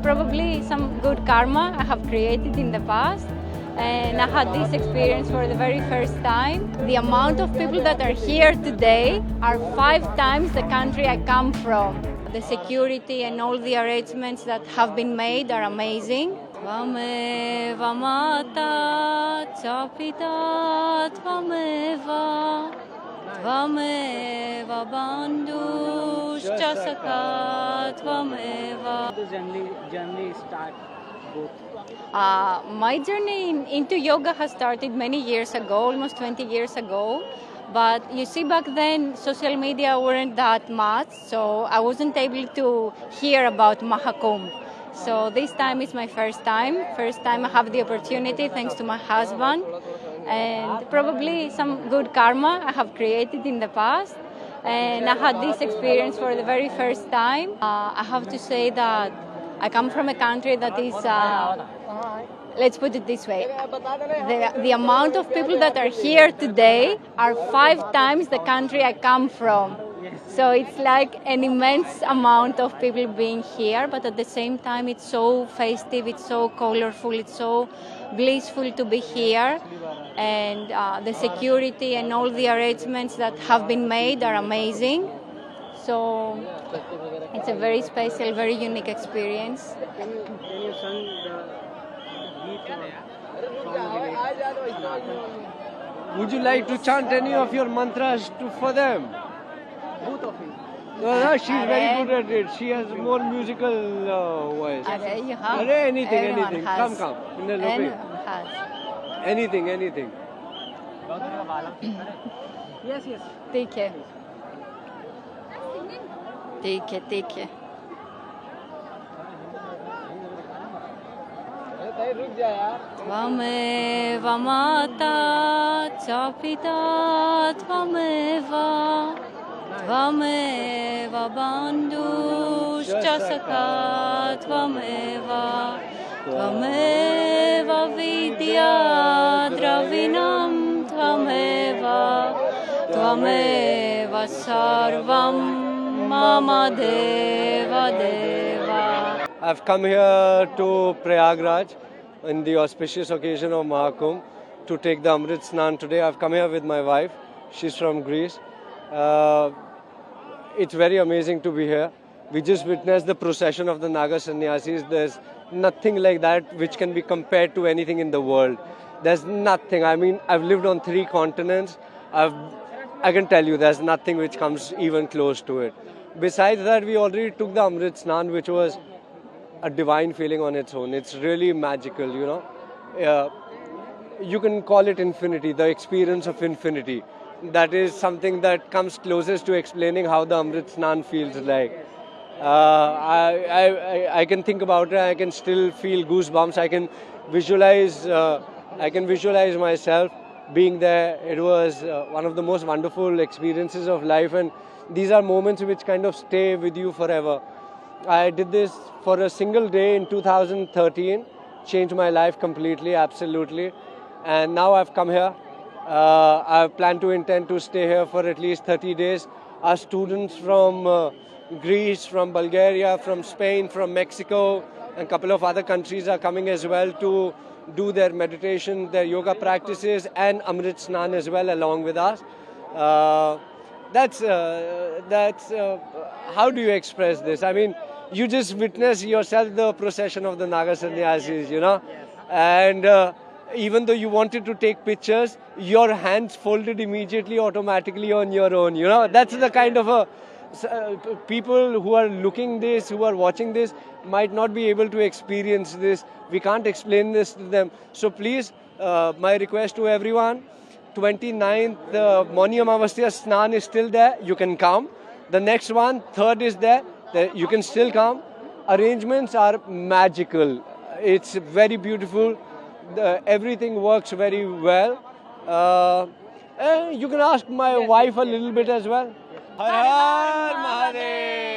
probably some good karma I have created in the past. And I had this experience for the very first time. The amount of people that are here today are 5 times the country I come from. The security and all the arrangements that have been made are amazing. Tvameva mata, chapita, tvameva, tvameva bandhu, saka, tvameva. The journey start both. My journey into yoga has started many years ago, almost 20 years ago. But you see, back then, social media weren't that much, so I wasn't able to hear about Mahakumbh. So this time is my first time. First time I have the opportunity, thanks to my husband. And probably some good karma I have created in the past. And I had this experience for the very first time. I have to say that I come from a country that is, let's put it this way, the amount of people that are here today are 5 times the country I come from. So it's like an immense amount of people being here, but at the same time it's so festive, it's so colorful, it's so blissful to be here. And the security and all the arrangements that have been made are amazing. So it's a very special, very unique experience. Can you sing the beat? Would you like to chant any of your mantras for them? Both of you. No, she's very good at it. She has more musical voice. You have. Anything. Everyone has. Come. Everyone has. Anything. Yes. ठीक है. Tvameva mata, chapita, tvameva, tvameva bandhu, saka, tvameva, tvameva vidya, dravinam, tvameva, tvameva sarvam. Mama Deva Deva. I've come here to Prayagraj in the auspicious occasion of Mahakumbh to take the Amrit Snan today. I've come here with my wife. She's from Greece. It's very amazing to be here. We just witnessed the procession of the Naga Sannyasis. There's nothing like that which can be compared to anything in the world. There's nothing. I mean, I've lived on 3 continents. I can tell you there's nothing which comes even close to it. Besides that, we already took the Amrit Snan, which was a divine feeling on its own. It's really magical, you know. You can call it infinity, the experience of infinity. That is something that comes closest to explaining how the Amrit Snan feels like. I can think about it. I can still feel goosebumps. I can visualize myself being there. It was one of the most wonderful experiences of life, and these are moments which kind of stay with you forever. I did this for a single day in 2013, changed my life completely, absolutely, and now I've come here. I intend to stay here for at least 30 days. Our students from Greece, from Bulgaria, from Spain, from Mexico, and a couple of other countries are coming as well to do their meditation, their yoga practices, and Amrit Snan as well along with us. That's how do you express this? I mean, you just witness yourself the procession of the Naga Sannyasis, you know, and even though you wanted to take pictures, your hands folded immediately, automatically on your own, you know. That's the kind of people who are looking this, who are watching this, might not be able to experience this. We can't explain this to them. So please, my request to everyone, 29th, Mauni Amavasya Snan is still there. You can come. The next one, 3rd is there. You can still come. Arrangements are magical. It's very beautiful. Everything works very well. You can ask my wife a little bit as well. Har Har Mahadev.